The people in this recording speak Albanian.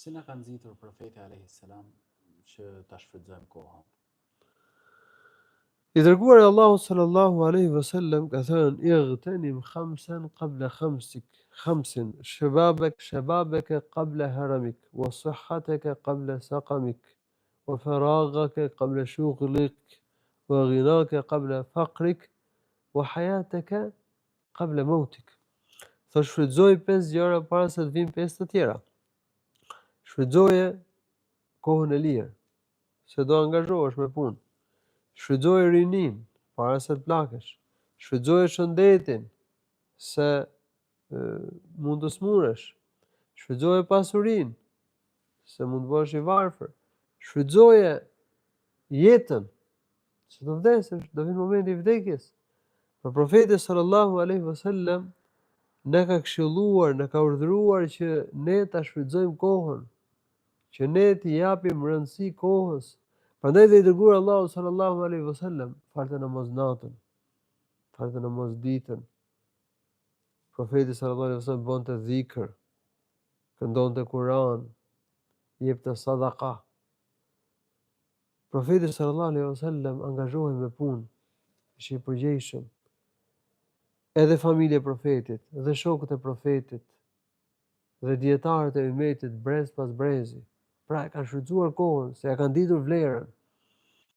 Si na ka nxitur profeti alayhis salam që ta shfrytëzojmë kohën? I dërguari Allahu sallallahu alaihi wasallam ka thënë: "Igtanim khamsan qabla khamsin, shababaka qabla haramik, wa sihhataka qabla saqamik, wa faraghaka qabla shughlik, wa ghinaka qabla faqrik, wa hayataka qabla mautik." Thotë shfrytëzoj 5 gjëra para se të vinë 5 të tjera. Shfrytëzoje kohën e lirë, se do angazhohesh me punë. Shfrytëzoje rinin para se të plakesh. Shfrytëzoje shëndetin se mund të smuresh. Shfrytëzoje pasurinë se mund të bëhesh i varfër. Shfrytëzoje jetën se do vdesësh, do vinë momenti i vdekjes. Por profeti sallallahu alaihi wasallam na ka këshilluar, na ka urdhëruar që ne ta shfrytëzojmë kohën, që ne t'i japim rëndësi kohës. Prandaj dhe i dërguar Allahu sallallahu alaihi wasallam falte namaz natën, falte namaz ditën. Profeti sallallahu alaihi wasallam bonte dhikr, këndonte Kur'an, jepte sadaka. Profeti sallallahu alaihi wasallam angazhohej me punë, ishte i përgjegjshëm. Edhe familja e profetit, dhe shokët e profetit, dhe dietarët e ummetit brez pas brezi. Pra e kanë shfrytzuar kohën, se ja kanë ditur vlerën.